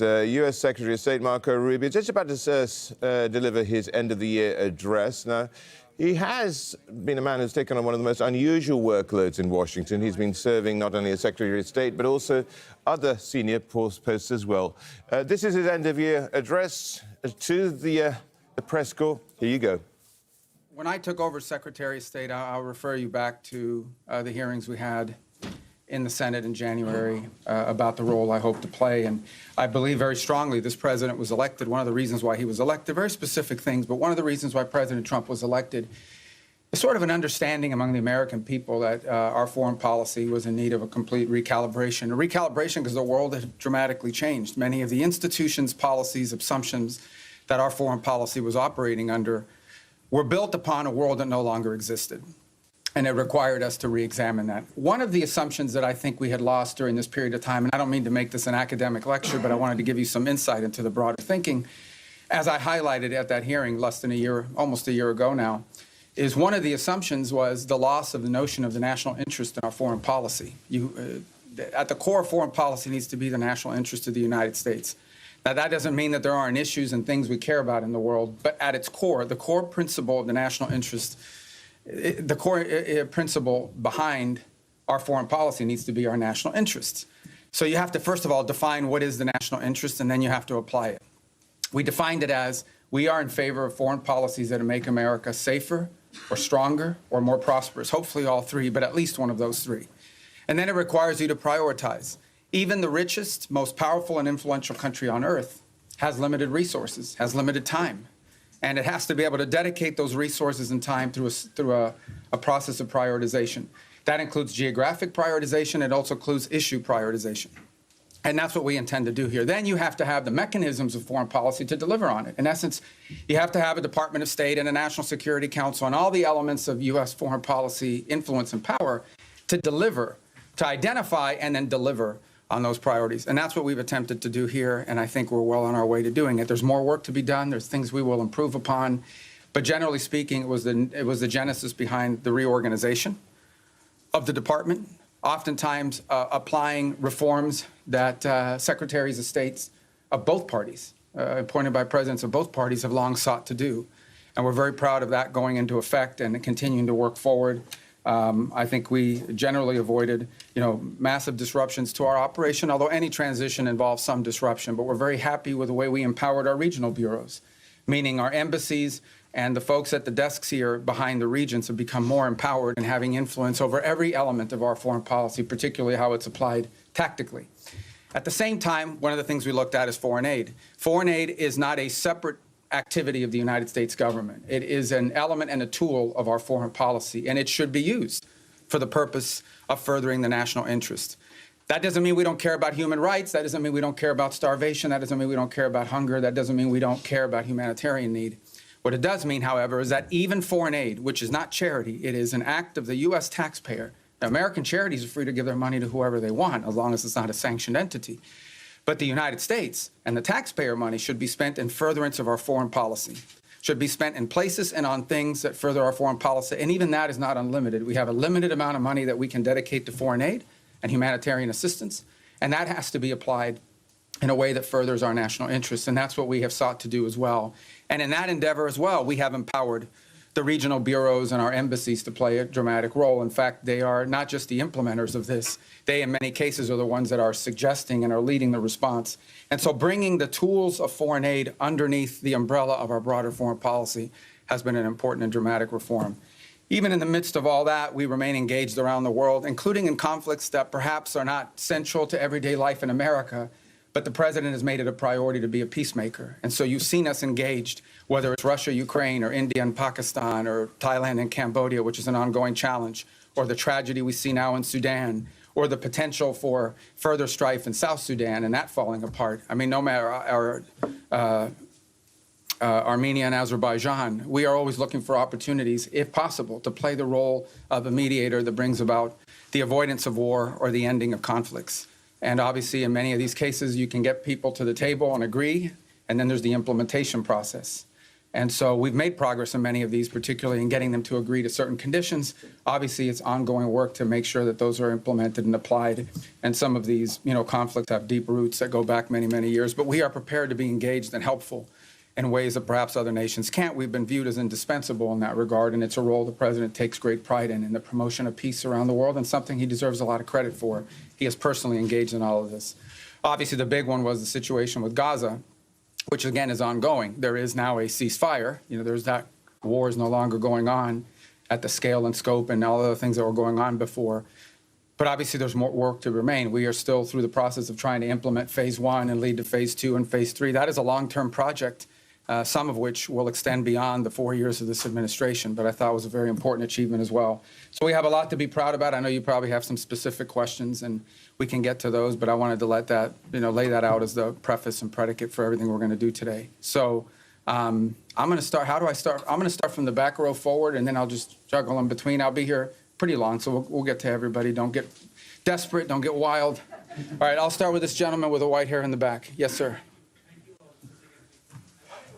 U.S. Secretary of State Marco Rubio just about to deliver his end-of-the-year address. Now, he has been a man who's taken on one of the most unusual workloads in Washington. He's been serving not only as Secretary of State, but also other senior posts as well. This is his end-of-year address to the press corps. Here you go. When I took over Secretary of State, I'll refer you back to the hearings we had in the Senate in January about the role I hope to play. And I believe very strongly this president was elected. One of the reasons why he was elected, very specific things, but one of the reasons why President Trump was elected is sort of an understanding among the American people that our foreign policy was in need of a complete recalibration. A recalibration because the world had dramatically changed. Many of the institutions, policies, assumptions that our foreign policy was operating under were built upon a world that no longer existed. And it required us to re-examine that. One of the assumptions that I think we had lost during this period of time, and I don't mean to make this an academic lecture, but I wanted to give you some insight into the broader thinking, as I highlighted at that hearing less than a year, almost a year ago now, is one of the assumptions was the loss of the notion of the national interest in our foreign policy. At the core of foreign policy needs to be the national interest of the United States. Now, that doesn't mean that there aren't issues and things we care about in the world, but at its core, the core principle of the national interest, the core principle behind our foreign policy needs to be our national interests. So you have to, first of all, define what is the national interest, and then you have to apply it. We defined it as we are in favor of foreign policies that make America safer or stronger or more prosperous, hopefully all three, but at least one of those three. And then it requires you to prioritize. Even the richest, most powerful and influential country on earth has limited resources, has limited time. And it has to be able to dedicate those resources and time through a process of prioritization. That includes geographic prioritization. It also includes issue prioritization. And that's what we intend to do here. Then you have to have the mechanisms of foreign policy to deliver on it. In essence, you have to have a Department of State and a National Security Council and all the elements of U.S. foreign policy influence and power to deliver, to identify and then deliver on those priorities. And that's what we've attempted to do here, and I think we're well on our way to doing it. There's more work to be done. There's things we will improve upon. But generally speaking, it was the genesis behind the reorganization of the department, oftentimes applying reforms that secretaries of states of both parties, appointed by presidents of both parties, have long sought to do. And we're very proud of that going into effect and continuing to work forward. I think we generally avoided, massive disruptions to our operation, although any transition involves some disruption. But we're very happy with the way we empowered our regional bureaus, meaning our embassies and the folks at the desks here behind the regions have become more empowered and having influence over every element of our foreign policy, particularly how it's applied tactically. At the same time, one of the things we looked at is foreign aid. Foreign aid is not a separate activity of the United States government. It is an element and a tool of our foreign policy, and it should be used for the purpose of furthering the national interest. That doesn't mean we don't care about human rights. That doesn't mean we don't care about starvation. That doesn't mean we don't care about hunger. That doesn't mean we don't care about humanitarian need. What it does mean, however, is that even foreign aid, which is not charity, it is an act of the U.S. taxpayer. Now, American charities are free to give their money to whoever they want, as long as it's not a sanctioned entity. But the United States and the taxpayer money should be spent in furtherance of our foreign policy, should be spent in places and on things that further our foreign policy. And even that is not unlimited. We have a limited amount of money that we can dedicate to foreign aid and humanitarian assistance, and that has to be applied in a way that furthers our national interests. And that's what we have sought to do as well. And in that endeavor as well, we have empowered the regional bureaus and our embassies to play a dramatic role. In fact, they are not just the implementers of this. They, in many cases, are the ones that are suggesting and are leading the response. And so bringing the tools of foreign aid underneath the umbrella of our broader foreign policy has been an important and dramatic reform. Even in the midst of all that, we remain engaged around the world, including in conflicts that perhaps are not central to everyday life in America, but the president has made it a priority to be a peacemaker. And so you've seen us engaged, whether it's Russia, Ukraine, or India and Pakistan, or Thailand and Cambodia, which is an ongoing challenge, or the tragedy we see now in Sudan, or the potential for further strife in South Sudan and that falling apart. I mean, no matter our Armenia and Azerbaijan, we are always looking for opportunities, if possible, to play the role of a mediator that brings about the avoidance of war or the ending of conflicts. And obviously, in many of these cases, you can get people to the table and agree, and then there's the implementation process. And so we've made progress in many of these, particularly in getting them to agree to certain conditions. Obviously, it's ongoing work to make sure that those are implemented and applied. And some of these, conflicts have deep roots that go back many, many years. But we are prepared to be engaged and helpful in ways that perhaps other nations can't. We've been viewed as indispensable in that regard, and it's a role the president takes great pride in the promotion of peace around the world, and something he deserves a lot of credit for. He is personally engaged in all of this. Obviously, the big one was the situation with Gaza, which again is ongoing. There is now a ceasefire. There's that war is no longer going on at the scale and scope and all the other things that were going on before. But obviously there's more work to remain. We are still through the process of trying to implement phase 1 and lead to phase 2 and phase 3. That is a long-term project, some of which will extend beyond the 4 years of this administration, but I thought it was a very important achievement as well. So we have a lot to be proud about. I know you probably have some specific questions, and we can get to those, but I wanted to let that, lay that out as the preface and predicate for everything we're going to do today. So I'm going to start. How do I start? I'm going to start from the back row forward, and then I'll just juggle in between. I'll be here pretty long, so we'll get to everybody. Don't get desperate. Don't get wild. All right, I'll start with this gentleman with the white hair in the back. Yes, sir.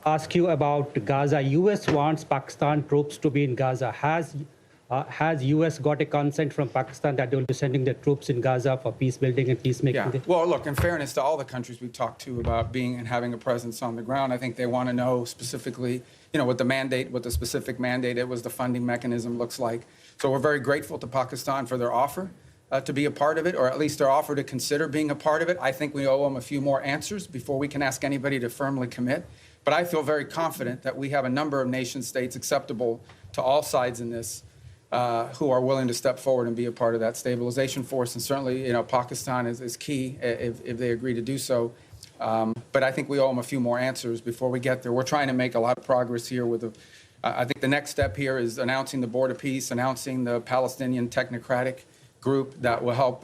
Ask you about Gaza. U.S. wants Pakistan troops to be in Gaza. Has U.S. got a consent from Pakistan that they will be sending their troops in Gaza for peace building and peacemaking? Yeah. Well, look, in fairness to all the countries we've talked to about being and having a presence on the ground, I think they want to know specifically, what the mandate, what the specific mandate it was, the funding mechanism looks like. So we're very grateful to Pakistan for their offer to be a part of it, or at least their offer to consider being a part of it. I think we owe them a few more answers before we can ask anybody to firmly commit. But I feel very confident that we have a number of nation states acceptable to all sides in this who are willing to step forward and be a part of that stabilization force. And certainly, Pakistan is key if they agree to do so. But I think we owe them a few more answers before we get there. We're trying to make a lot of progress here with I think the next step here is announcing the Board of Peace, announcing the Palestinian technocratic group that will help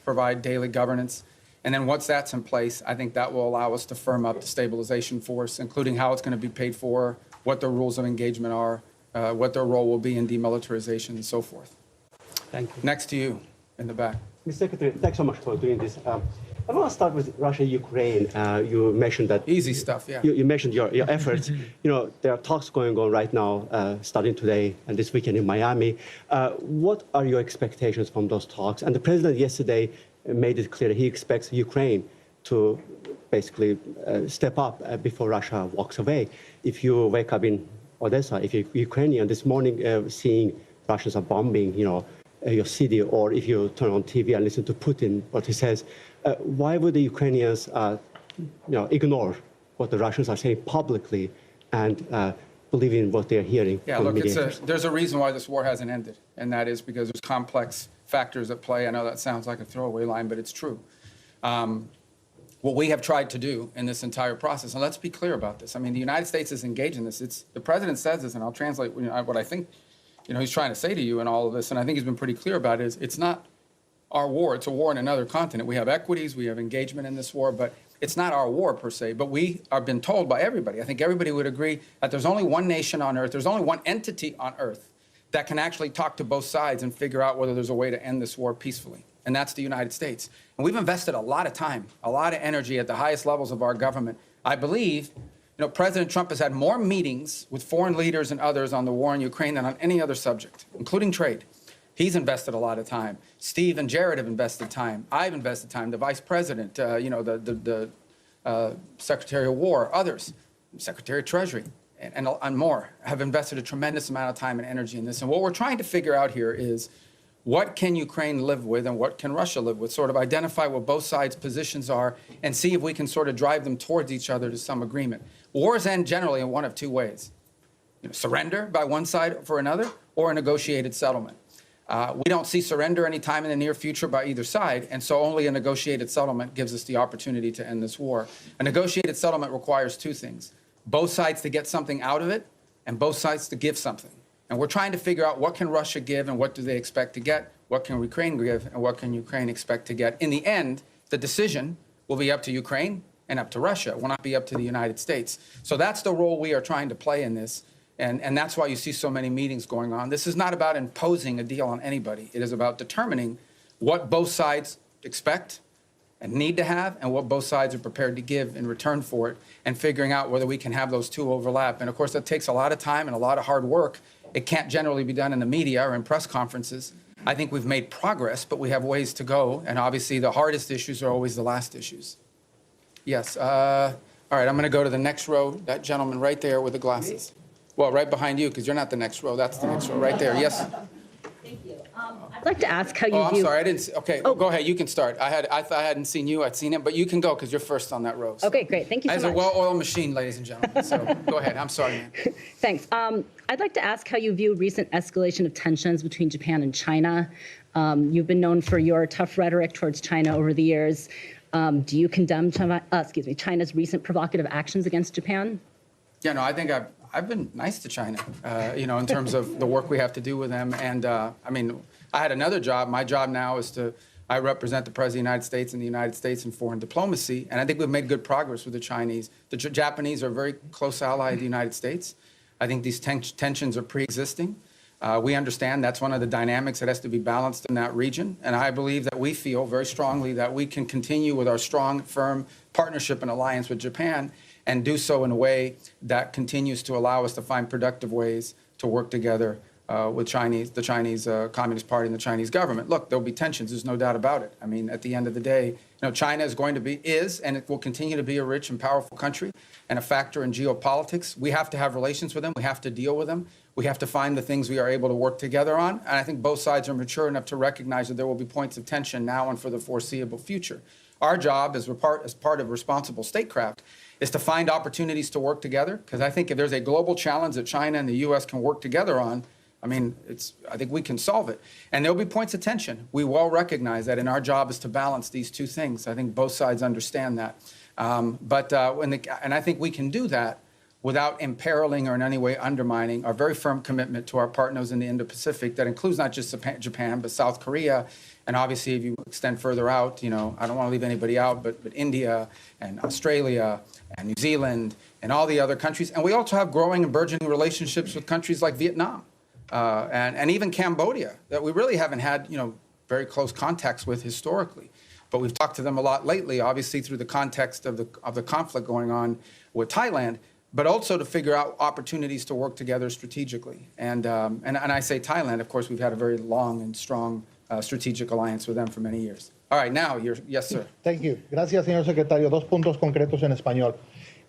provide daily governance. And then once that's in place, I think that will allow us to firm up the stabilization force, including how it's going to be paid for, what their rules of engagement are, what their role will be in demilitarization and so forth. Thank you. Next to you in the back. Mr. Secretary, thanks so much for doing this. I want to start with Russia-Ukraine. You mentioned that... Easy stuff, yeah. You mentioned your efforts. There are talks going on right now, starting today and this weekend in Miami. What are your expectations from those talks? And the president yesterday made it clear he expects Ukraine to basically step up before Russia walks away. If you wake up in Odessa, if you're Ukrainian this morning seeing Russians are bombing, your city, or if you turn on TV and listen to Putin, what he says, why would the Ukrainians, ignore what the Russians are saying publicly and believe in what they're hearing? Yeah, look, there's a reason why this war hasn't ended, and that is because there's complex factors at play. I know that sounds like a throwaway line, but it's true. What we have tried to do in this entire process, and let's be clear about this. I mean, the United States is engaged in this. The president says this, and I'll translate what I think he's trying to say to you in all of this, and I think he's been pretty clear about it, is it's not our war. It's a war in another continent. We have equities, we have engagement in this war, but it's not our war per se. But we have been told by everybody, I think everybody would agree, that there's only one nation on earth, there's only one entity on earth that can actually talk to both sides and figure out whether there's a way to end this war peacefully. And that's the United States. And we've invested a lot of time, a lot of energy at the highest levels of our government. I believe, President Trump has had more meetings with foreign leaders and others on the war in Ukraine than on any other subject, including trade. He's invested a lot of time. Steve and Jared have invested time. I've invested time. The vice president, the Secretary of War, others, Secretary of Treasury, and more have invested a tremendous amount of time and energy in this. And what we're trying to figure out here is, what can Ukraine live with and what can Russia live with? Sort of identify what both sides' positions are and see if we can sort of drive them towards each other to some agreement. Wars end generally in one of two ways. Surrender by one side for another, or a negotiated settlement. We don't see surrender anytime in the near future by either side, and so only a negotiated settlement gives us the opportunity to end this war. A negotiated settlement requires two things: both sides to get something out of it, and both sides to give something. And we're trying to figure out, what can Russia give and what do they expect to get? What can Ukraine give and what can Ukraine expect to get? In the end, the decision will be up to Ukraine and up to Russia. It will not be up to the United States. So that's the role we are trying to play in this. And that's why you see so many meetings going on. This is not about imposing a deal on anybody. It is about determining what both sides expect and need to have and what both sides are prepared to give in return for it, and figuring out whether we can have those two overlap. And of course, that takes a lot of time and a lot of hard work. It can't generally be done in the media or in press conferences. I think we've made progress, but we have ways to go. And obviously, the hardest issues are always the last issues. Yes. All right, I'm going to go to the next row. That gentleman right there with the glasses. Well, right behind you, because you're not the next row. That's the next row right there. Yes. Thank you. I'd like to ask how you Oh, I'm view. sorry. I didn't see. Okay, Oh. go ahead. You can start. I thought I hadn't seen you. I'd seen him, but you can go because you're first on that row. So. Okay, great. Thank you so As much. a well-oiled machine, ladies and gentlemen. So go ahead. I'm sorry, man. Thanks. I'd like to ask how you view recent escalation of tensions between Japan and China. You've been known for your tough rhetoric towards China over the years. Do you condemn China's recent provocative actions against Japan? Yeah, no, I think I've been nice to China, in terms of the work we have to do with them. And I mean, I had another job. My job now is I represent the President of the United States and the United States in foreign diplomacy. And I think we've made good progress with the Chinese. The Japanese are a very close ally of the United States. I think these tensions are pre-existing. We understand that's one of the dynamics that has to be balanced in that region. And I believe that we feel very strongly that we can continue with our strong, firm partnership and alliance with Japan and do so in a way that continues to allow us to find productive ways to work together with the Chinese Communist Party and the Chinese government. Look, there'll be tensions. There's no doubt about it. I mean, at the end of the day, China is and it will continue to be a rich and powerful country and a factor in geopolitics. We have to have relations with them. We have to deal with them. We have to find the things we are able to work together on. And I think both sides are mature enough to recognize that there will be points of tension now and for the foreseeable future. Our job as part of responsible statecraft is to find opportunities to work together, because I think if there's a global challenge that China and the U.S. can work together on, I think we can solve it. And there'll be points of tension. We well recognize that, and our job is to balance these two things. I think both sides understand that. And I think we can do that without imperiling or in any way undermining our very firm commitment to our partners in the Indo-Pacific. That includes not just Japan, but South Korea. And obviously, if you extend further out, I don't want to leave anybody out, but India and Australia and New Zealand and all the other countries. And we also have growing and burgeoning relationships with countries like Vietnam and even Cambodia that we really haven't had, very close contacts with historically. But we've talked to them a lot lately, obviously through the context of the conflict going on with Thailand, but also to figure out opportunities to work together strategically. And I say Thailand, of course, we've had a very long and strong strategic alliance with them for many years. All right, now, yes, sir. Thank you. Gracias, señor secretario. Dos puntos concretos en español.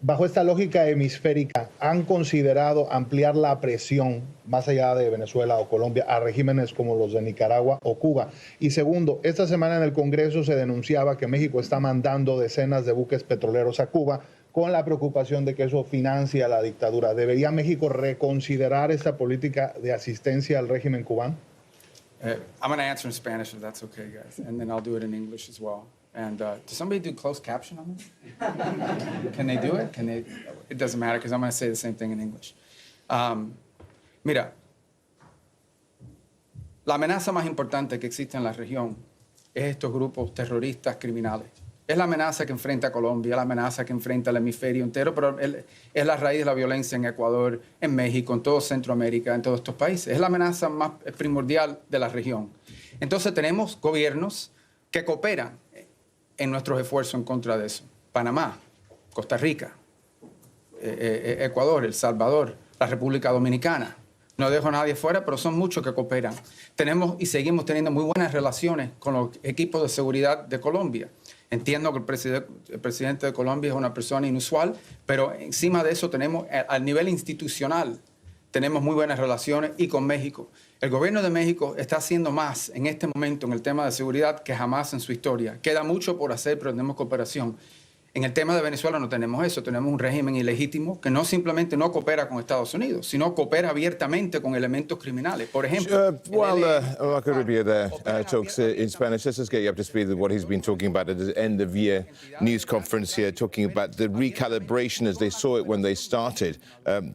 Bajo esta lógica hemisférica, ¿han considerado ampliar la presión más allá de Venezuela o Colombia a regímenes como los de Nicaragua o Cuba? Y segundo, esta semana en el Congreso se denunciaba que México está mandando decenas de buques petroleros a Cuba con la preocupación de que eso financia la dictadura. ¿Debería México reconsiderar esta política de asistencia al régimen cubano? I'm going to answer in Spanish if that's okay, guys, and then I'll do it in English as well. And does somebody do closed caption on this? Can they do it? It doesn't matter because I'm going to say the same thing in English. Mira, la amenaza más importante que existe en la región es estos grupos terroristas criminales. Es la amenaza que enfrenta Colombia, es la amenaza que enfrenta el hemisferio entero, pero es la raíz de la violencia en Ecuador, en México, en toda Centroamérica, en todos estos países. Es la amenaza más primordial de la región. Entonces tenemos gobiernos que cooperan en nuestros esfuerzos en contra de eso. Panamá, Costa Rica, Ecuador, El Salvador, la República Dominicana. No dejo a nadie fuera, pero son muchos que cooperan. Tenemos y seguimos teniendo muy buenas relaciones con los equipos de seguridad de Colombia. Entiendo que el presidente de Colombia es una persona inusual, pero encima de eso tenemos, al nivel institucional, tenemos muy buenas relaciones y con México. El gobierno de México está haciendo más en este momento en el tema de seguridad que jamás en su historia. Queda mucho por hacer, pero tenemos cooperación. En el tema de Venezuela no tenemos eso, tenemos un régimen ilegítimo que no simplemente no coopera con Estados Unidos, sino coopera abiertamente con elementos criminales. Por ejemplo... While Marco Rubio there talks in Spanish, let's just get you up to speed with what he's been talking about at the end-of-year news conference here, talking about the recalibration as they saw it when they started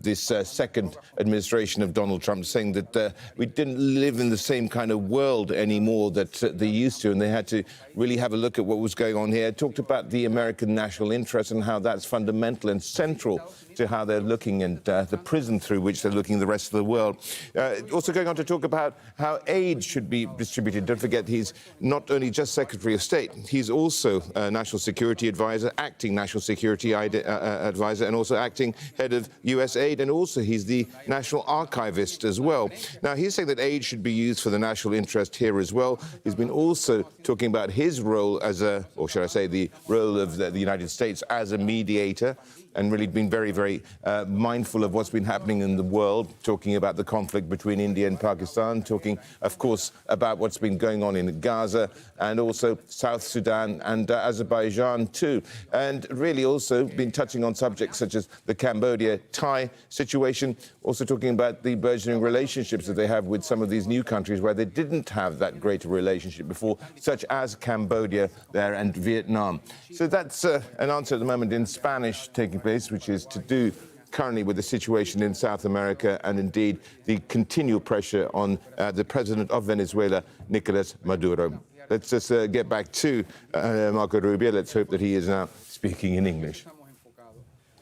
this second administration of Donald Trump, saying that we didn't live in the same kind of world anymore that they used to, and they had to really have a look at what was going on here. Talked about the American national national interest and how that's fundamental and central to how they're looking and the prism through which they're looking the rest of the world. Also going on to talk about how aid should be distributed. Don't forget, he's not only just Secretary of State, he's also National Security Advisor, acting National Security Advisor, and also acting head of US aid, and also he's the National Archivist as well. Now, he's saying that aid should be used for the national interest here as well. He's been also talking about his role as a, or should I say, the role of the United States as a mediator, and really been very, very mindful of what's been happening in the world, talking about the conflict between India and Pakistan, talking, of course, about what's been going on in Gaza and also South Sudan and Azerbaijan too. And really also been touching on subjects such as the Cambodia-Thai situation, also talking about the burgeoning relationships that they have with some of these new countries where they didn't have that great relationship before, such as Cambodia there and Vietnam. So that's an answer at the moment in Spanish taking place, which is to do currently with the situation in South America and indeed the continual pressure on the president of Venezuela, Nicolas Maduro. Let's just get back to Marco Rubio. Let's hope that he is now speaking in English.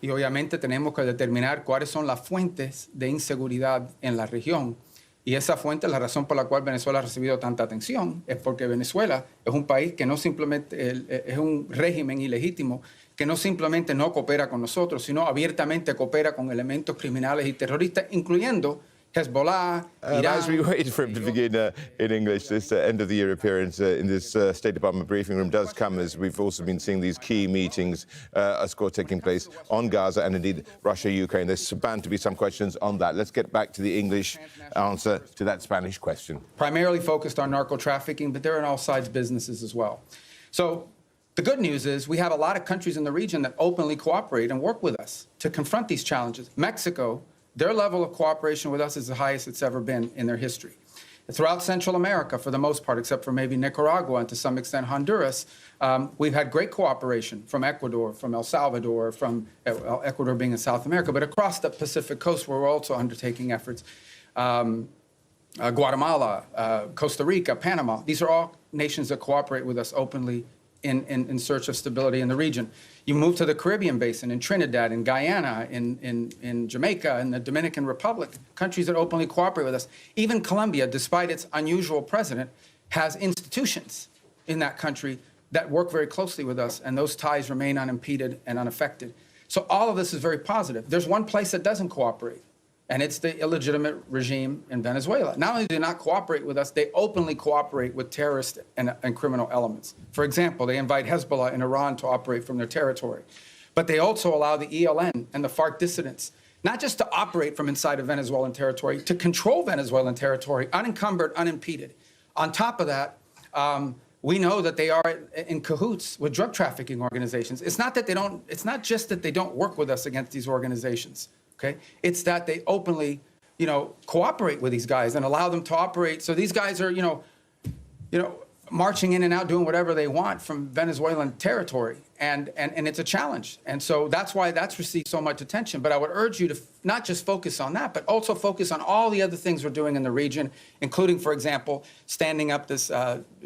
Y obviamente tenemos que determinar cuáles son las fuentes de inseguridad en la región. Y esa fuente, la razón por la cual Venezuela ha recibido tanta atención, es porque Venezuela es un país que no simplemente es un régimen ilegítimo, que no simplemente no coopera con nosotros, sino abiertamente coopera con elementos criminales y terroristas, incluyendo Hezbollah, Iran. As we wait for him to begin in English, this end of the year appearance in this State Department briefing room does come as we've also been seeing these key meetings, of course, taking place on Gaza and indeed Russia, Ukraine. There's bound to be some questions on that. Let's get back to the English answer to that Spanish question. Primarily focused on narco trafficking, but they're in all sides businesses as well. So the good news is we have a lot of countries in the region that openly cooperate and work with us to confront these challenges. Mexico, their level of cooperation with us is the highest it's ever been in their history. Throughout Central America, for the most part, except for maybe Nicaragua and to some extent Honduras, we've had great cooperation from Ecuador, from El Salvador, from Ecuador being in South America, but across the Pacific coast where we're also undertaking efforts. Guatemala, Costa Rica, Panama, these are all nations that cooperate with us openly in search of stability in the region. You move to the Caribbean basin, in Trinidad, in Guyana, in Jamaica, in the Dominican Republic, countries that openly cooperate with us. Even Colombia, despite its unusual president, has institutions in that country that work very closely with us, and those ties remain unimpeded and unaffected. So all of this is very positive. There's one place that doesn't cooperate, and it's the illegitimate regime in Venezuela. Not only do they not cooperate with us, they openly cooperate with terrorist and criminal elements. For example, they invite Hezbollah in Iran to operate from their territory. But they also allow the ELN and the FARC dissidents not just to operate from inside of Venezuelan territory, to control Venezuelan territory, unencumbered, unimpeded. On top of that, we know that they are in cahoots with drug trafficking organizations. It's not just that they don't work with us against these organizations. Okay? It's that they openly, cooperate with these guys and allow them to operate. So these guys are, marching in and out, doing whatever they want from Venezuelan territory. And it's a challenge. And so that's why that's received so much attention. But I would urge you to not just focus on that, but also focus on all the other things we're doing in the region, including, for example, standing up this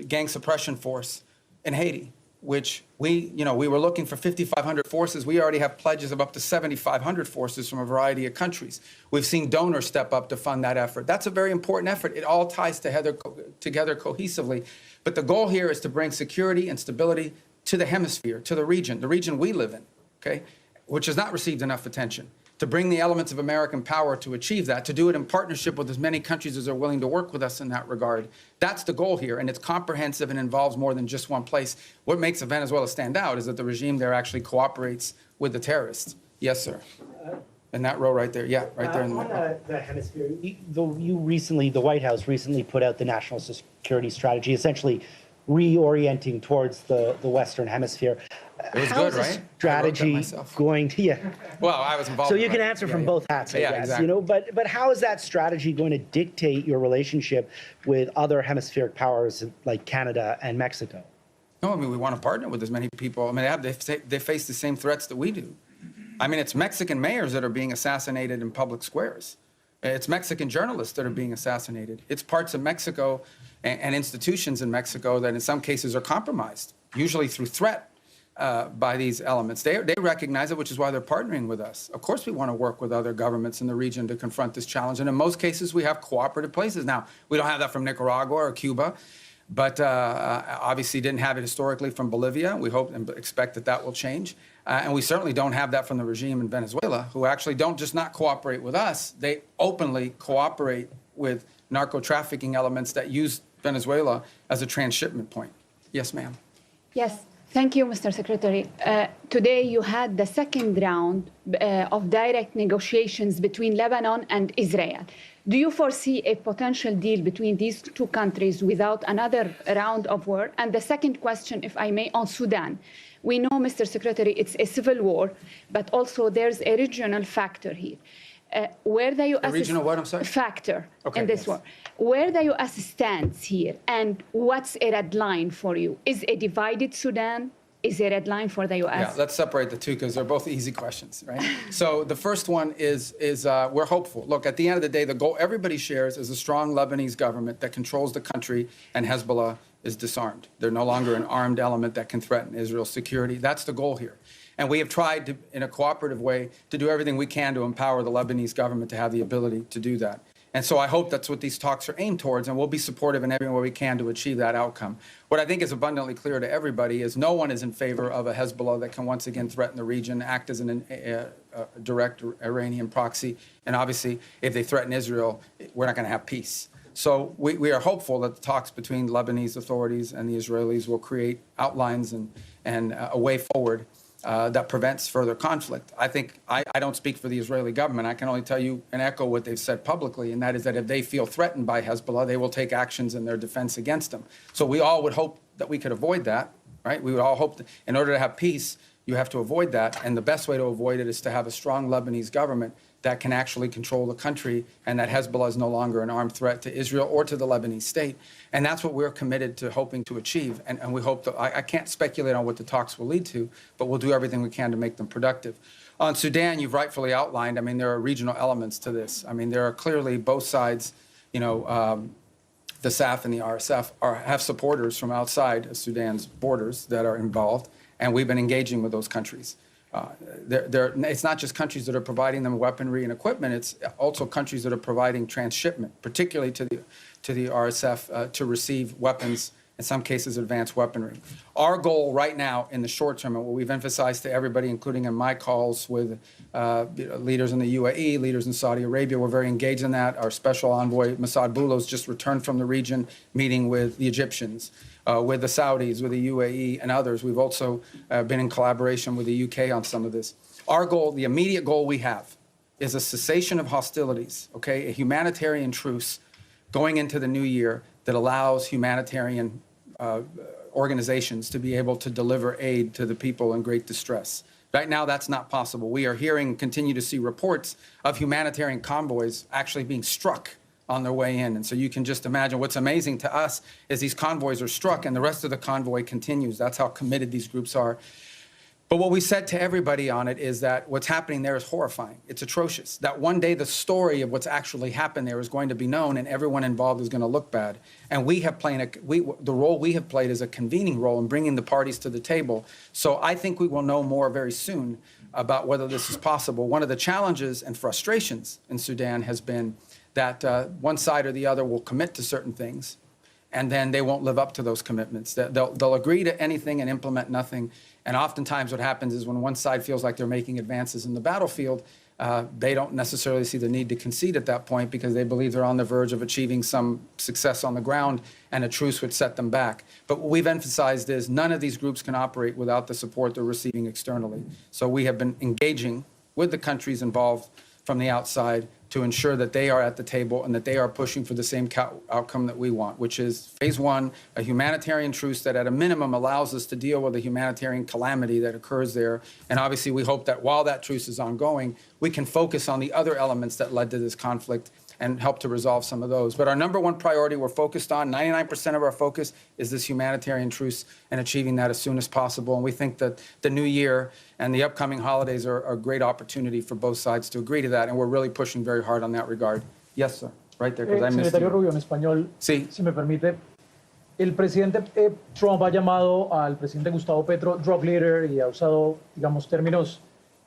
gang suppression force in Haiti, which we were looking for 5,500 forces. We already have pledges of up to 7,500 forces from a variety of countries. We've seen donors step up to fund that effort. That's a very important effort. It all ties together cohesively. But the goal here is to bring security and stability to the hemisphere, to the region we live in, okay, which has not received enough attention. To bring the elements of American power to achieve that, to do it in partnership with as many countries as are willing to work with us in that regard. That's the goal here, and it's comprehensive and involves more than just one place. What makes Venezuela stand out is that the regime there actually cooperates with the terrorists. Yes, sir. In that row right there. Yeah, right there in the middle. The hemisphere, the White House recently put out the national security strategy, essentially reorienting towards the Western Hemisphere. It was How good, is this right? strategy going to, Well, I was involved. So in you it, can right? answer from both hats, I Yeah, guess, exactly. but how is that strategy going to dictate your relationship with other hemispheric powers like Canada and Mexico? No, I mean, we want to partner with as many people. I mean, they face the same threats that we do. I mean, it's Mexican mayors that are being assassinated in public squares. It's Mexican journalists that are being assassinated. It's parts of Mexico and institutions in Mexico that in some cases are compromised, usually through threat. by these elements. They recognize it, which is why they're partnering with us. Of course, we want to work with other governments in the region to confront this challenge. And in most cases, we have cooperative places. Now, we don't have that from Nicaragua or Cuba, but obviously didn't have it historically from Bolivia. We hope and expect that that will change. And we certainly don't have that from the regime in Venezuela, who actually don't just not cooperate with us, they openly cooperate with narco-trafficking elements that use Venezuela as a transshipment point. Yes, ma'am. Yes. Thank you, Mr. Secretary. Today you had the second round of direct negotiations between Lebanon and Israel. Do you foresee a potential deal between these two countries without another round of war? And the second question, if I may, on Sudan. We know, Mr. Secretary, it's a civil war, but also there's a regional factor here. Where the U.S. regional what, I'm sorry? Factor in this yes. war. Where the U.S. stands here, and what's a red line for you? Is a divided Sudan is a red line for the U.S.? Yeah, let's separate the two because they're both easy questions, right? So the first one is we're hopeful. Look, at the end of the day, the goal everybody shares is a strong Lebanese government that controls the country, and Hezbollah is disarmed. They're no longer an armed element that can threaten Israel's security. That's the goal here. And we have tried to, in a cooperative way, to do everything we can to empower the Lebanese government to have the ability to do that. And so I hope that's what these talks are aimed towards, and we'll be supportive in every way we can to achieve that outcome. What I think is abundantly clear to everybody is no one is in favor of a Hezbollah that can once again threaten the region, act as a direct Iranian proxy. And obviously, if they threaten Israel, we're not going to have peace. So we are hopeful that the talks between Lebanese authorities and the Israelis will create outlines and a way forward that prevents further conflict. I think I don't speak for the Israeli government. I can only tell you and echo what they've said publicly, and that is that if they feel threatened by Hezbollah, they will take actions in their defense against them. So we all would hope that we could avoid that, right? We would all hope that in order to have peace, you have to avoid that. And the best way to avoid it is to have a strong Lebanese government that can actually control the country, and that Hezbollah is no longer an armed threat to Israel or to the Lebanese state. And that's what we're committed to hoping to achieve. And we hope that, I can't speculate on what the talks will lead to, but we'll do everything we can to make them productive. On Sudan, you've rightfully outlined, I mean, there are regional elements to this. I mean, there are clearly both sides, you know, the SAF and the RSF have supporters from outside of Sudan's borders that are involved, and we've been engaging with those countries. It's not just countries that are providing them weaponry and equipment, it's also countries that are providing transshipment, particularly to the RSF to receive weapons, in some cases advanced weaponry. Our goal right now in the short term, and what we've emphasized to everybody, including in my calls with leaders in the UAE, leaders in Saudi Arabia, we're very engaged in that. Our special envoy, Massad Boulos, just returned from the region, meeting with the Egyptians, with the Saudis, with the UAE, and others. We've also been in collaboration with the UK on some of this. Our goal, the immediate goal we have, is a cessation of hostilities, okay, a humanitarian truce going into the new year that allows humanitarian organizations to be able to deliver aid to the people in great distress. Right now, that's not possible. We are hearing, continue to see reports of humanitarian convoys actually being struck on their way in. And so you can just imagine what's amazing to us is these convoys are struck and the rest of the convoy continues. That's how committed these groups are. But what we said to everybody on it is that what's happening there is horrifying. It's atrocious. That one day the story of what's actually happened there is going to be known and everyone involved is going to look bad. And we have played the role we have played is a convening role in bringing the parties to the table. So I think we will know more very soon about whether this is possible. One of the challenges and frustrations in Sudan has been that one side or the other will commit to certain things, and then they won't live up to those commitments. They'll agree to anything and implement nothing. And oftentimes what happens is when one side feels like they're making advances in the battlefield, they don't necessarily see the need to concede at that point because they believe they're on the verge of achieving some success on the ground, and a truce would set them back. But what we've emphasized is none of these groups can operate without the support they're receiving externally. So we have been engaging with the countries involved from the outside to ensure that they are at the table and that they are pushing for the same outcome that we want, which is phase one, a humanitarian truce that at a minimum allows us to deal with the humanitarian calamity that occurs there. And obviously we hope that while that truce is ongoing, we can focus on the other elements that led to this conflict and help to resolve some of those. But our number one priority we're focused on, 99% of our focus is this humanitarian truce and achieving that as soon as possible. And we think that the new year and the upcoming holidays are a great opportunity for both sides to agree to that. And we're really pushing very hard on that regard. Yes, sir. Right there, because I missed Secretario you. Rubio, en español, Sí. si me permite. El presidente Trump ha llamado al presidente Gustavo Petro drug leader y ha usado, digamos, términos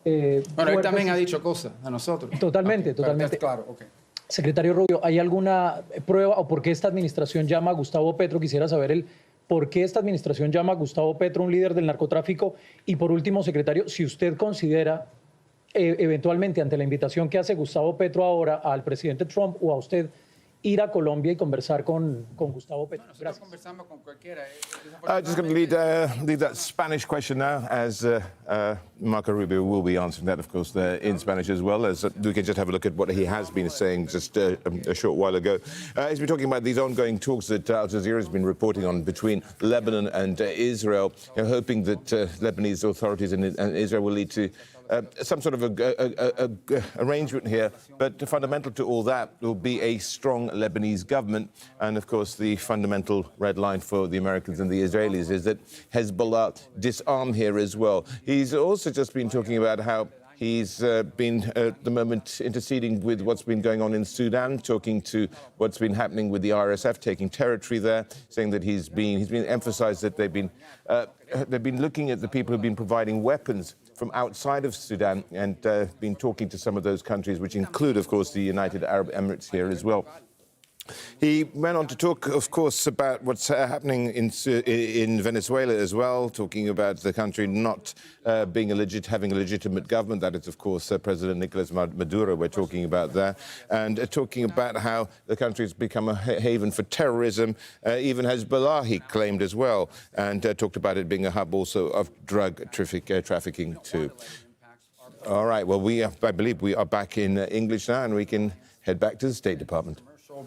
Bueno, él también fuertes. ha dicho cosas a nosotros. Totalmente, Ok, pero totalmente. está claro, ok. Secretario Rubio, ¿hay alguna prueba o por qué esta administración llama a Gustavo Petro? Quisiera saber el por qué esta administración llama a Gustavo Petro un líder del narcotráfico. Y por último, secretario, si usted considera eventualmente ante la invitación que hace Gustavo Petro ahora al presidente Trump o a usted ir a Colombia y conversar con Gustavo Petro. Gracias. Conversamos con cualquiera. Just going to leave that Spanish question now, as Marco Rubio will be answering that, of course, in Spanish as well. As we can just have a look at what he has been saying just a short while ago. He's been talking about these ongoing talks that Al Jazeera has been reporting on between Lebanon and Israel, hoping that Lebanese authorities and Israel will lead to some sort of arrangement here, but fundamental to all that will be a strong Lebanese government. And of course, the fundamental red line for the Americans and the Israelis is that Hezbollah disarm here as well. He's also just been talking about how he's been, at the moment, interceding with what's been going on in Sudan, talking to what's been happening with the RSF, taking territory there, saying that he's been emphasized that they've been looking at the people who've been providing weapons from outside of Sudan and been talking to some of those countries, which include, of course, the United Arab Emirates here as well. He went on to talk, of course, about what's happening in Venezuela as well, talking about the country not having a legitimate government. That is, of course, President Nicolas Maduro we're talking about there, and talking about how the country's become a haven for terrorism. Even Hezbollah, he claimed as well, and talked about it being a hub also of drug trafficking too. All right, well, I believe we are back in English now, and we can head back to the State Department.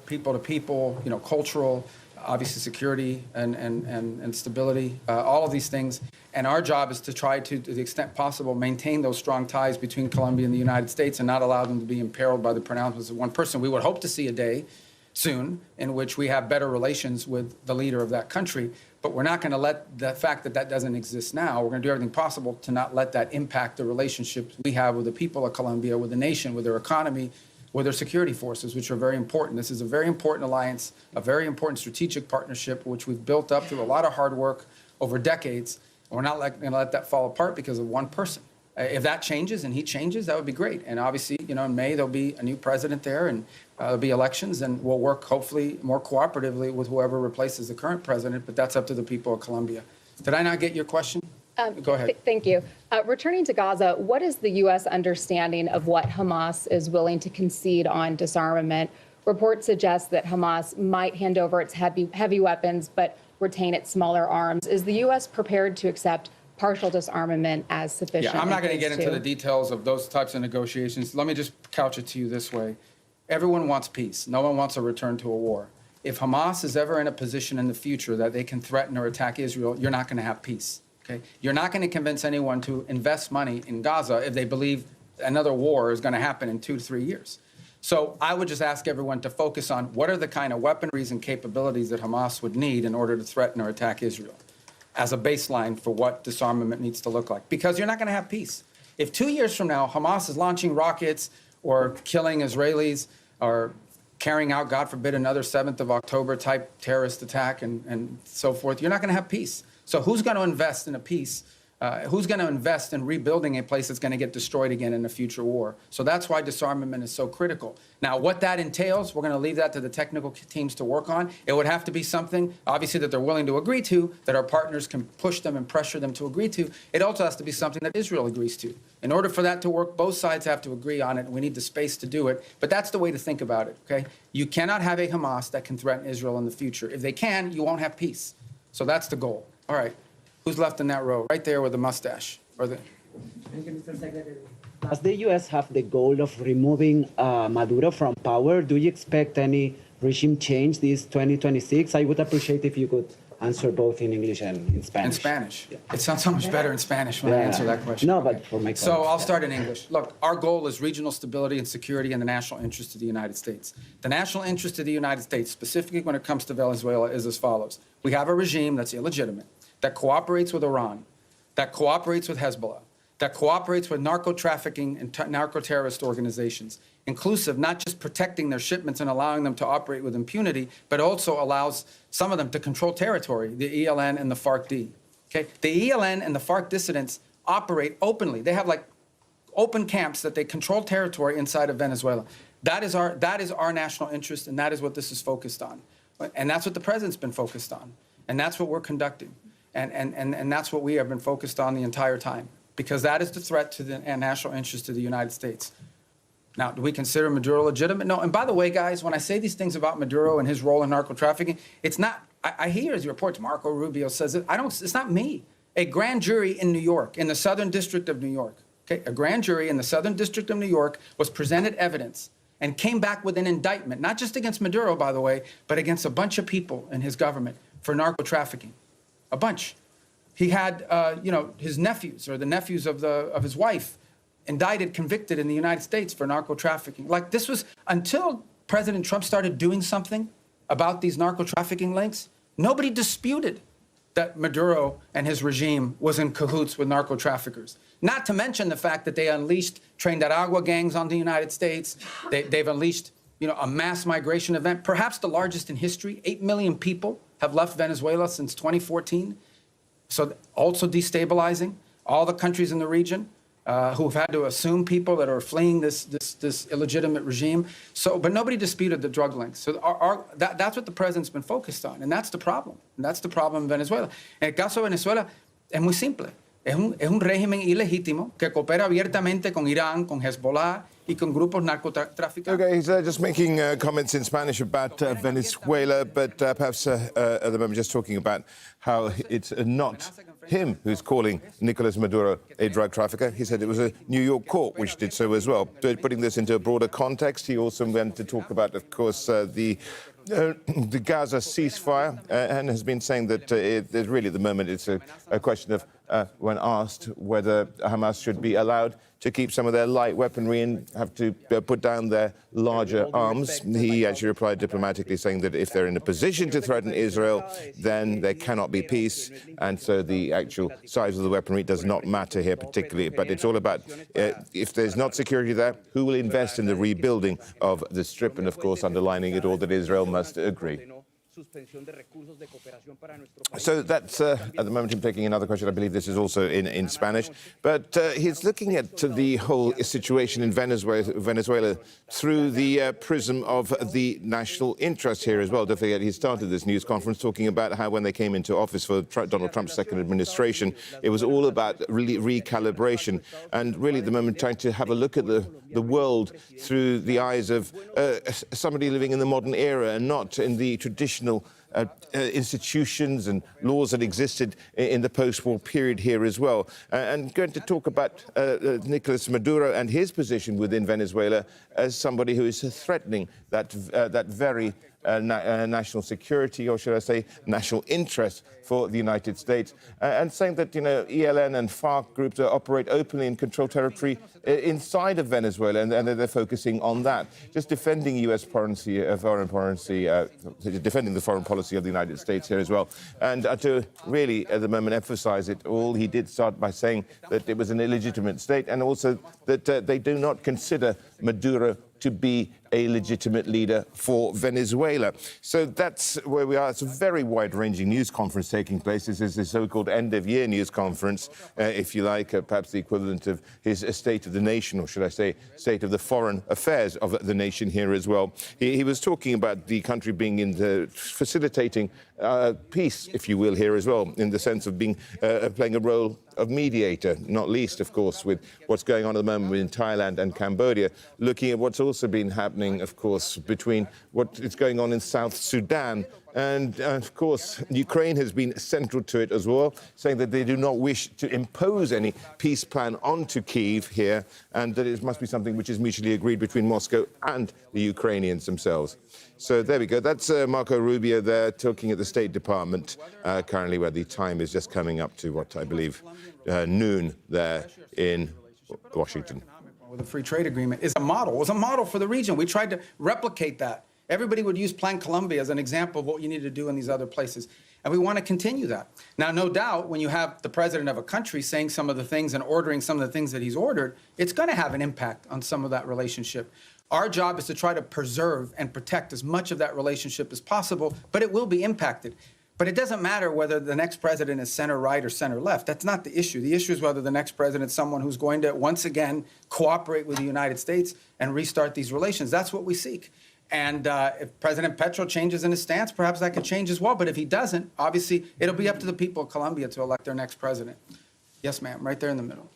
People to people, cultural, obviously security and stability, all of these things. And our job is to try to the extent possible, maintain those strong ties between Colombia and the United States and not allow them to be imperiled by the pronouncements of one person. We would hope to see a day soon in which we have better relations with the leader of that country, but we're not going to let the fact that that doesn't exist now, we're going to do everything possible to not let that impact the relationships we have with the people of Colombia, with the nation, with their economy, with their security forces, which are very important. This is a very important alliance, a very important strategic partnership, which we've built up through a lot of hard work over decades. And we're not going to let that fall apart because of one person. If that changes and he changes, that would be great. And obviously, in May, there'll be a new president there and there'll be elections, and we'll work hopefully more cooperatively with whoever replaces the current president, but that's up to the people of Colombia. Did I not get your question? Go ahead. Thank you. Returning to Gaza, what is the U.S. understanding of what Hamas is willing to concede on disarmament? Reports suggest that Hamas might hand over its heavy weapons but retain its smaller arms. Is the U.S. prepared to accept partial disarmament as sufficient? Yeah, I'm not going to get into the details of those types of negotiations. Let me just couch it to you this way. Everyone wants peace. No one wants a return to a war. If Hamas is ever in a position in the future that they can threaten or attack Israel, you're not going to have peace. Okay? You're not going to convince anyone to invest money in Gaza if they believe another war is going to happen in 2 to 3 years. So I would just ask everyone to focus on what are the kind of weaponries and capabilities that Hamas would need in order to threaten or attack Israel as a baseline for what disarmament needs to look like. Because you're not going to have peace. If 2 years from now Hamas is launching rockets or killing Israelis or carrying out, God forbid, another 7th of October type terrorist attack and so forth, you're not going to have peace. So who's going to invest in a peace? Who's going to invest in rebuilding a place that's going to get destroyed again in a future war? So that's why disarmament is so critical. Now, what that entails, we're going to leave that to the technical teams to work on. It would have to be something, obviously, that they're willing to agree to, that our partners can push them and pressure them to agree to. It also has to be something that Israel agrees to. In order for that to work, both sides have to agree on it, and we need the space to do it. But that's the way to think about it, okay? You cannot have a Hamas that can threaten Israel in the future. If they can, you won't have peace. So that's the goal. All right. Who's left in that row? Right there with the mustache. Thank you, Mr. Secretary. Does the U.S. have the goal of removing Maduro from power? Do you expect any regime change this 2026? I would appreciate if you could answer both in English and in Spanish. In Spanish. Yeah. It sounds so much better in Spanish when I answer that question. No, but for my So I'll start in English. Look, our goal is regional stability and security in the national interest of the United States. The national interest of the United States, specifically when it comes to Venezuela, is as follows. We have a regime that's illegitimate, that cooperates with Iran, that cooperates with Hezbollah, that cooperates with narco-trafficking and narco-terrorist organizations, inclusive not just protecting their shipments and allowing them to operate with impunity, but also allows some of them to control territory, the ELN and the FARC-D. Okay? The ELN and the FARC dissidents operate openly. They have like open camps that they control territory inside of Venezuela. That is our national interest, and that is what this is focused on. And that's what the president's been focused on. And that's what we're conducting. And that's what we have been focused on the entire time, because that is the threat to the national interest of the United States. Now, do we consider Maduro legitimate? No. And by the way, guys, when I say these things about Maduro and his role in narco-trafficking, it's not, I hear his reports, Marco Rubio says it, it's not me. A grand jury in New York, in the Southern District of New York, okay, a grand jury in the Southern District of New York was presented evidence and came back with an indictment, not just against Maduro, by the way, but against a bunch of people in his government for narco-trafficking. A bunch. He had, his nephews or the nephews of his wife indicted, convicted in the United States for narco-trafficking. Like, this was until President Trump started doing something about these narco-trafficking links, nobody disputed that Maduro and his regime was in cahoots with narco-traffickers. Not to mention the fact that they unleashed Tren-de-Aragua gangs on the United States. They've unleashed, a mass migration event, perhaps the largest in history. 8 million people have left Venezuela since 2014. So also destabilizing all the countries in the region who've had to assume people that are fleeing this illegitimate regime. So, but nobody disputed the drug links. So that's what the president's been focused on, and that's the problem. And that's the problem in Venezuela. En el caso de Venezuela, es muy simple. Es un régimen ilegítimo que coopera abiertamente con Irán, con Hezbollah y con grupos narcotraficantes. Okay, he's just making comments in Spanish about Venezuela, but perhaps at the moment just talking about how it's not him who's calling Nicolas Maduro a drug trafficker. He said it was a New York court which did so as well. Putting this into a broader context, he also went to talk about, of course, the Gaza ceasefire, and has been saying that really at the moment it's a question of, when asked whether Hamas should be allowed to keep some of their light weaponry and have to put down their larger arms. He actually replied diplomatically, saying that if they're in a position to threaten Israel, then there cannot be peace. And so the actual size of the weaponry does not matter here particularly. But it's all about, if there's not security there, who will invest in the rebuilding of the Strip? And of course, underlining it all, that Israel must agree. So that's, at the moment, I'm taking another question. I believe this is also in Spanish. But he's looking at the whole situation in Venezuela through the prism of the national interest here as well. Don't forget, he started this news conference talking about how when they came into office for Donald Trump's second administration, it was all about really recalibration and really at the moment trying to have a look at the world through the eyes of somebody living in the modern era and not in the traditional institutions and laws that existed in the post-war period here as well. And going to talk about Nicolas Maduro and his position within Venezuela as somebody who is threatening that very national security, or should I say national interest for the United States, and saying that, ELN and FARC groups operate openly and control territory inside of Venezuela, and they're focusing on that. Just defending U.S. foreign policy, defending the foreign policy of the United States here as well. And to really, at the moment, emphasize it all, he did start by saying that it was an illegitimate state, and also that they do not consider Maduro to be a legitimate leader for Venezuela. So that's where we are. It's a very wide-ranging news conference taking place. This is the so-called end-of-year news conference, if you like, perhaps the equivalent of his State of the Nation, or should I say, State of the Foreign Affairs of the nation here as well. He was talking about the country being in the facilitating peace, if you will, here as well, in the sense of being playing a role of mediator, not least, of course, with what's going on at the moment in Thailand and Cambodia, looking at what's also been happening, of course, between what is going on in South Sudan. And, of course, Ukraine has been central to it as well, saying that they do not wish to impose any peace plan onto Kyiv here, and that it must be something which is mutually agreed between Moscow and the Ukrainians themselves. So there we go. That's Marco Rubio there talking at the State Department currently, where the time is just coming up to what I believe noon there in Washington. With a free trade agreement is a model. It was a model for the region. We tried to replicate that Everybody would use Plan Colombia as an example of what you need to do in these other places. And we want to continue that. Now, no doubt, when you have the president of a country saying some of the things and ordering some of the things that he's ordered, it's going to have an impact on some of that relationship. Our job is to try to preserve and protect as much of that relationship as possible, but it will be impacted. But it doesn't matter whether the next president is center right or center left. That's not the issue. The issue is whether the next president is someone who's going to, once again, cooperate with the United States and restart these relations. That's what we seek. And if President Petro changes in his stance, perhaps that could change as well. But if he doesn't, obviously, it'll be up to the people of Colombia to elect their next president. Yes, ma'am, right there in the middle.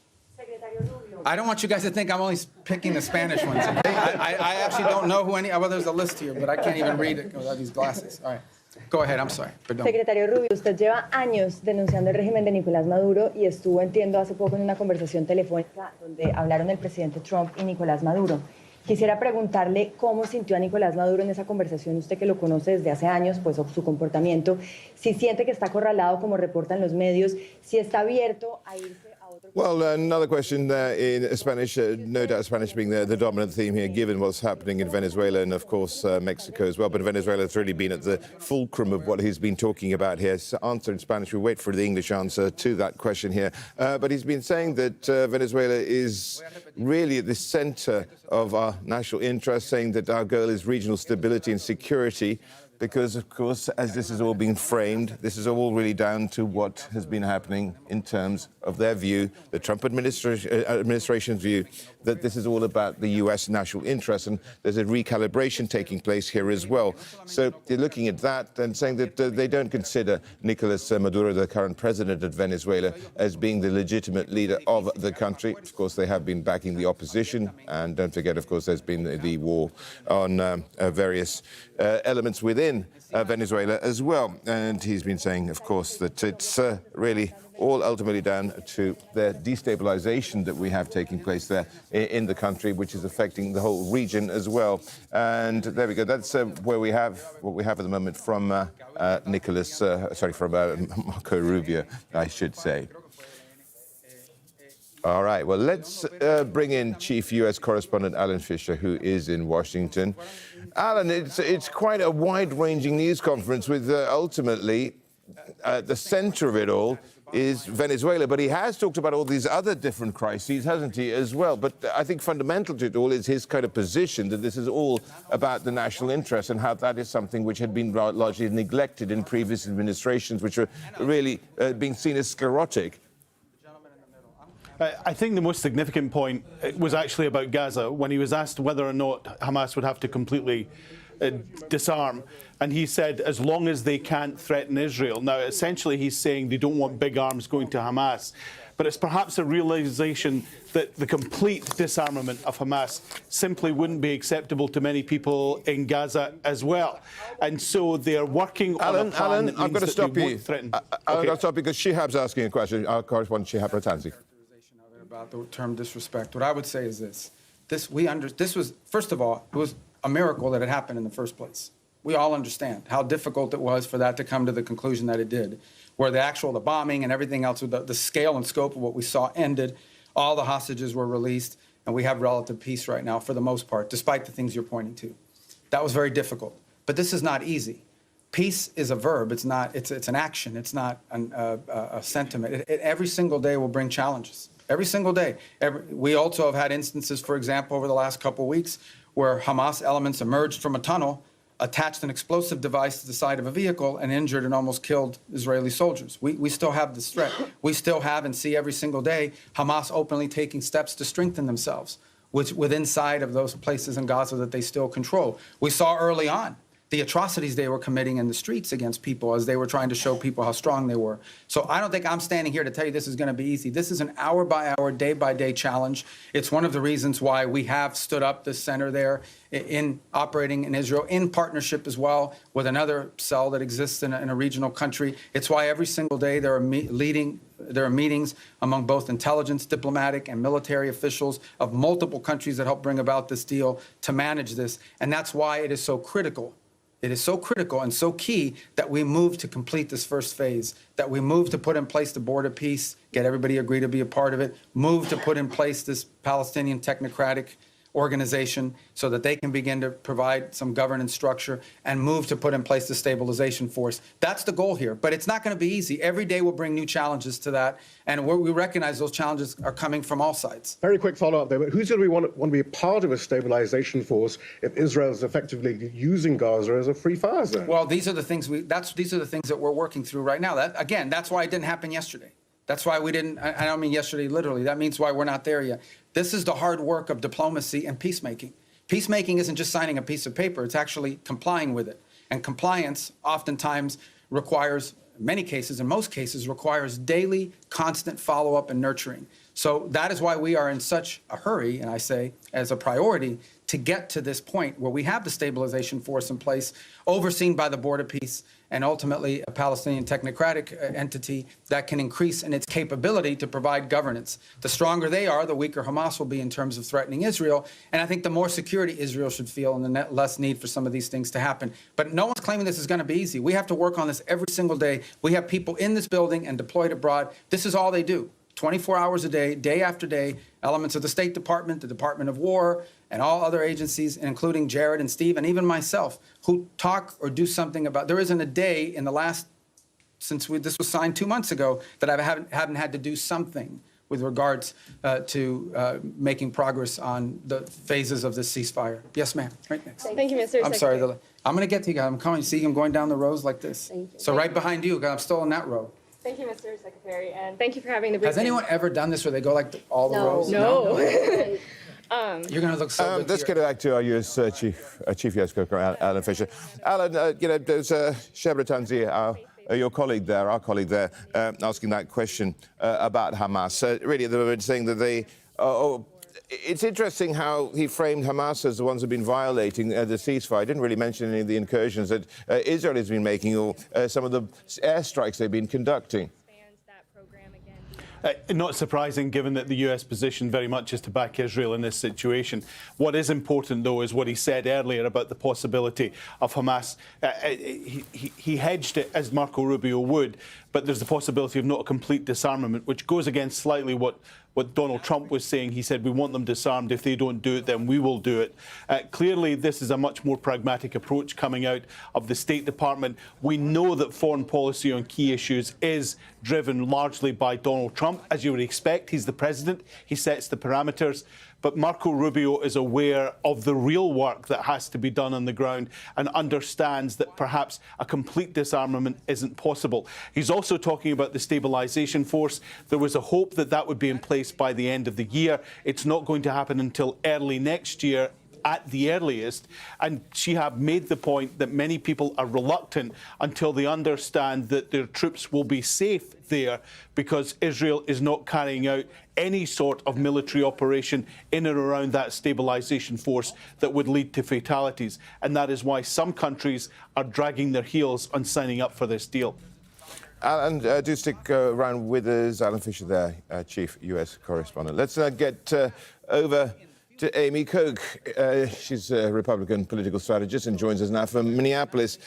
I don't want you guys to think I'm only picking the Spanish ones. Okay? I actually don't know who any, well, there's a list here, but I can't even read it without these glasses. All right. Go ahead, I'm sorry. Perdón. Secretario Rubio, usted lleva años denunciando el régimen de Nicolás Maduro y estuvo, entiendo, hace poco en una conversación telefónica donde hablaron el presidente Trump y Nicolás Maduro. Quisiera preguntarle cómo sintió a Nicolás Maduro en esa conversación, usted que lo conoce desde hace años, pues su comportamiento, si siente que está acorralado como reportan los medios, si está abierto a irse a otro... Well, another question in Spanish, no doubt Spanish being the dominant theme here, given what's happening in Venezuela and, of course, Mexico as well. But Venezuela has really been at the fulcrum of what he's been talking about here. So answer in Spanish. We wait for the English answer to that question here. But he's been saying that Venezuela is really at the center of our national interest, saying that our goal is regional stability and security. Because, of course, as this has all been framed, this is all really down to what has been happening in terms of their view, the Trump administration's view, that this is all about the U.S. national interest, and there's a recalibration taking place here as well. So they're looking at that and saying that they don't consider Nicolas Maduro, the current president of Venezuela, as being the legitimate leader of the country. Of course, they have been backing the opposition, and don't forget, of course, there's been the war on various elements within Venezuela as well. And he's been saying, of course, that it's really all ultimately down to the destabilization that we have taking place there in the country, which is affecting the whole region as well. And there we go. That's where we have what we have at the moment from Marco Rubio, I should say. All right, well, let's bring in Chief U.S. Correspondent Alan Fisher, who is in Washington. Alan, it's quite a wide-ranging news conference with ultimately at the center of it all is Venezuela. But he has talked about all these other different crises, hasn't he, as well? But I think fundamental to it all is his kind of position that this is all about the national interest and how that is something which had been largely neglected in previous administrations, which were really being seen as sclerotic. I think the most significant point was actually about Gaza, when he was asked whether or not Hamas would have to completely disarm. And he said, as long as they can't threaten Israel. Now, essentially, he's saying they don't want big arms going to Hamas. But it's perhaps a realization that the complete disarmament of Hamas simply wouldn't be acceptable to many people in Gaza as well. And so they're working on a plan that means I've got to stop you. I've got to stop because Shihab's asking a question. Our correspondent, Shihab Ratanzi. About the term disrespect. What I would say is this was, first of all, it was a miracle that it happened in the first place. We all understand how difficult it was for that to come to the conclusion that it did, where the bombing and everything else, the scale and scope of what we saw ended, all the hostages were released, and we have relative peace right now for the most part, despite the things you're pointing to. That was very difficult. But this is not easy. Peace is a verb. It's an action. It's not a sentiment. Every single day will bring challenges. Every single day. We also have had instances, for example, over the last couple of weeks, where Hamas elements emerged from a tunnel, attached an explosive device to the side of a vehicle, and injured and almost killed Israeli soldiers. We still have this threat. We still have and see every single day Hamas openly taking steps to strengthen themselves within inside of those places in Gaza that they still control. We saw early on the atrocities they were committing in the streets against people as they were trying to show people how strong they were. So I don't think I'm standing here to tell you this is going to be easy. This is an hour-by-hour, day-by-day challenge. It's one of the reasons why we have stood up this center there in operating in Israel, in partnership as well with another cell that exists in a regional country. It's why every single day there are meetings among both intelligence, diplomatic, and military officials of multiple countries that help bring about this deal to manage this. And that's why it is so critical. It is so critical and so key that we move to complete this first phase, that we move to put in place the board of peace, get everybody agree to be a part of it, move to put in place this Palestinian technocratic organization so that they can begin to provide some governance structure and move to put in place the stabilization force. That's the goal here. But it's not going to be easy. Every day will bring new challenges to that. And we recognize those challenges are coming from all sides. Very quick follow-up there. But who's going to want to be a part of a stabilization force if Israel is effectively using Gaza as a free fire zone? Well, these are the things these are the things that we're working through right now. That's why it didn't happen yesterday. That's why we didn't, I don't mean yesterday literally, that means why we're not there yet. This is the hard work of diplomacy and peacemaking. Peacemaking isn't just signing a piece of paper, it's actually complying with it. And compliance oftentimes requires, in many cases, in most cases, requires daily, constant follow-up and nurturing. So that is why we are in such a hurry, and I say as a priority, to get to this point where we have the stabilization force in place, overseen by the Board of Peace, and ultimately a Palestinian technocratic entity that can increase in its capability to provide governance. The stronger they are, the weaker Hamas will be in terms of threatening Israel. And I think the more security Israel should feel and the less need for some of these things to happen. But no one's claiming this is going to be easy. We have to work on this every single day. We have people in this building and deployed abroad. This is all they do. 24 hours a day, day after day, elements of the State Department, the Department of War, and all other agencies, including Jared and Steve, and even myself, who talk or do something about. There isn't a day in the last, since this was signed 2 months ago, that I haven't had to do something with regards to making progress on the phases of this ceasefire. Yes, ma'am. Right next. Thank you, Mr. I'm sorry. I'm going to get to you guys. I'm coming. See, I'm going down the rows like this. Thank you. So right behind you, I'm still in that row. Thank you, Mr. Secretary, and thank you for having the briefing. Has anyone ever done this where they go like all the rows? No. You're going to look so good. Let's get back to our U.S. Chief U.S. Correspondent, Alan Fisher. Alan, there's Shebra Tanzir, your colleague there, our colleague there, asking that question about Hamas. Really, they were saying that they... it's interesting how he framed Hamas as the ones who've been violating the ceasefire. He didn't really mention any of the incursions that Israel has been making or some of the airstrikes they've been conducting. Not surprising, given that the US position very much is to back Israel in this situation. What is important, though, is what he said earlier about the possibility of Hamas. He hedged it, as Marco Rubio would, but there's the possibility of not a complete disarmament, which goes against slightly what Donald Trump was saying. He said, we want them disarmed. If they don't do it, then we will do it. Clearly, this is a much more pragmatic approach coming out of the State Department. We know that foreign policy on key issues is driven largely by Donald Trump. As you would expect, he's the president. He sets the parameters. But Marco Rubio is aware of the real work that has to be done on the ground and understands that perhaps a complete disarmament isn't possible. He's also talking about the stabilisation force. There was a hope that that would be in place by the end of the year. It's not going to happen until early next year, at the earliest. And Shihab made the point that many people are reluctant until they understand that their troops will be safe there, because Israel is not carrying out any sort of military operation in and around that stabilisation force that would lead to fatalities. And that is why some countries are dragging their heels on signing up for this deal. Alan, do stick around with us. Alan Fisher there, Chief U.S. Correspondent. Let's get over to Amy Koch. She's a Republican political strategist and joins us now from Minneapolis.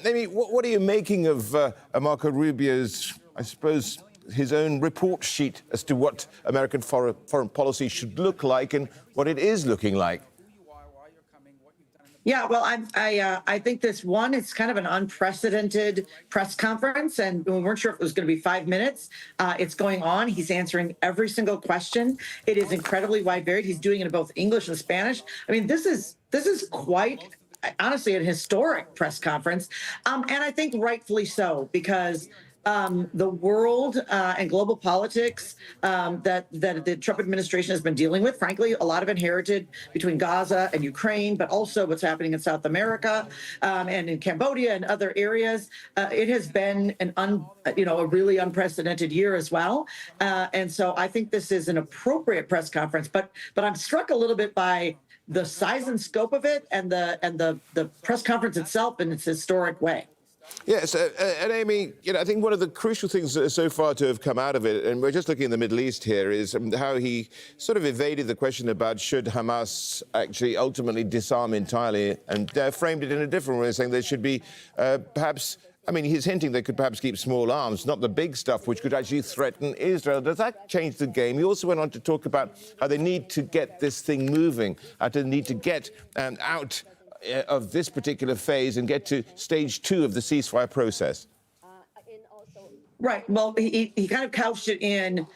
Amy, what are you making of Marco Rubio's, I suppose, his own report sheet as to what American foreign policy should look like and what it is looking like? Yeah, well, I think it's kind of an unprecedented press conference, and we weren't sure if it was going to be 5 minutes. It's going on. He's answering every single question. It is incredibly wide varied. He's doing it in both English and Spanish. I mean, this is quite, honestly, an historic press conference, and I think rightfully so, because the world and global politics that the Trump administration has been dealing with, frankly, a lot of inherited between Gaza and Ukraine, but also what's happening in South America and in Cambodia and other areas. It has been a really unprecedented year as well. And so I think this is an appropriate press conference. But I'm struck a little bit by the size and scope of it and the press conference itself in its historic way. Yes, and Amy, I think one of the crucial things so far to have come out of it, and we're just looking in the Middle East here, is how he sort of evaded the question about should Hamas actually ultimately disarm entirely, and framed it in a different way, saying there should be perhaps I mean, he's hinting they could perhaps keep small arms, not the big stuff, which could actually threaten Israel. Does that change the game? He also went on to talk about how they need to get this thing moving, how they need to get out of this particular phase and get to stage 2 of the ceasefire process. Right. Well, he kind of couched it in,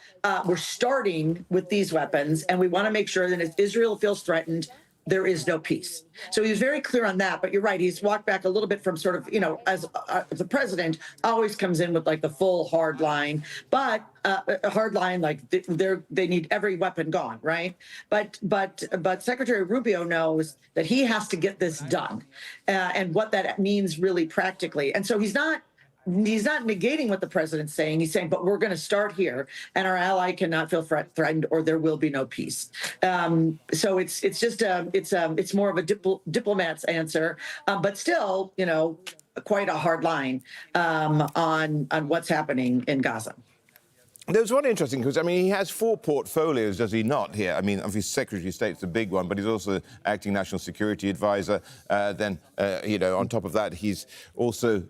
we're starting with these weapons, and we want to make sure that if Israel feels threatened, there is no peace. So he was very clear on that, but you're right. He's walked back a little bit from sort of, as the president always comes in with like the full hard line, but a hard line, like they need every weapon gone, right? But Secretary Rubio knows that he has to get this done and what that means really practically. And so he's not negating what the president's saying. He's saying, but we're going to start here, and our ally cannot feel threatened, or there will be no peace. So it's more of a diplomat's answer, but still, quite a hard line on what's happening in Gaza. There's one interesting, because, I mean, he has 4 portfolios, does he not, here? I mean, obviously, Secretary of State's the big one, but he's also acting national security advisor. Then, on top of that, he's also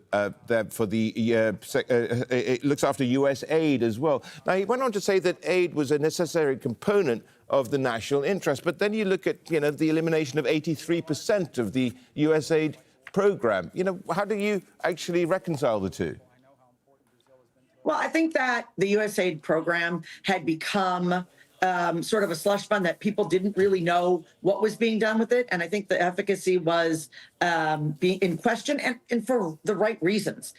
there for the, it looks after U.S. aid as well. Now, he went on to say that aid was a necessary component of the national interest. But then you look at, the elimination of 83% of the U.S. aid program. How do you actually reconcile the two? Well, I think that the USAID program had become sort of a slush fund that people didn't really know what was being done with it. And I think the efficacy was being in question, and for the right reasons.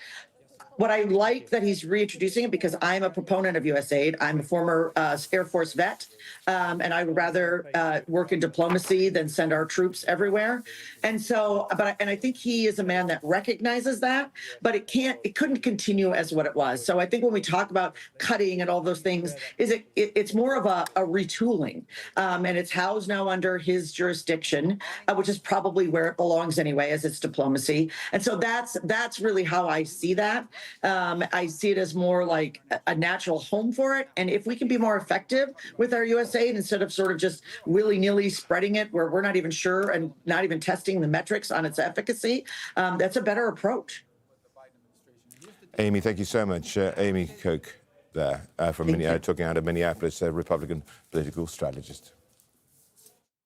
What I like that he's reintroducing it, because I'm a proponent of USAID. I'm a former Air Force vet, and I would rather work in diplomacy than send our troops everywhere. And so, and I think he is a man that recognizes that, but it couldn't continue as what it was. So I think when we talk about cutting and all those things, it's more of a retooling, and it's housed now under his jurisdiction, which is probably where it belongs anyway, as it's diplomacy. And so that's really how I see that. I see it as more like a natural home for it. And if we can be more effective with our USAID, instead of sort of just willy-nilly spreading it where we're not even sure and not even testing the metrics on its efficacy, that's a better approach. Amy, thank you so much. Amy Koch there, from talking out of Minneapolis, a Republican political strategist.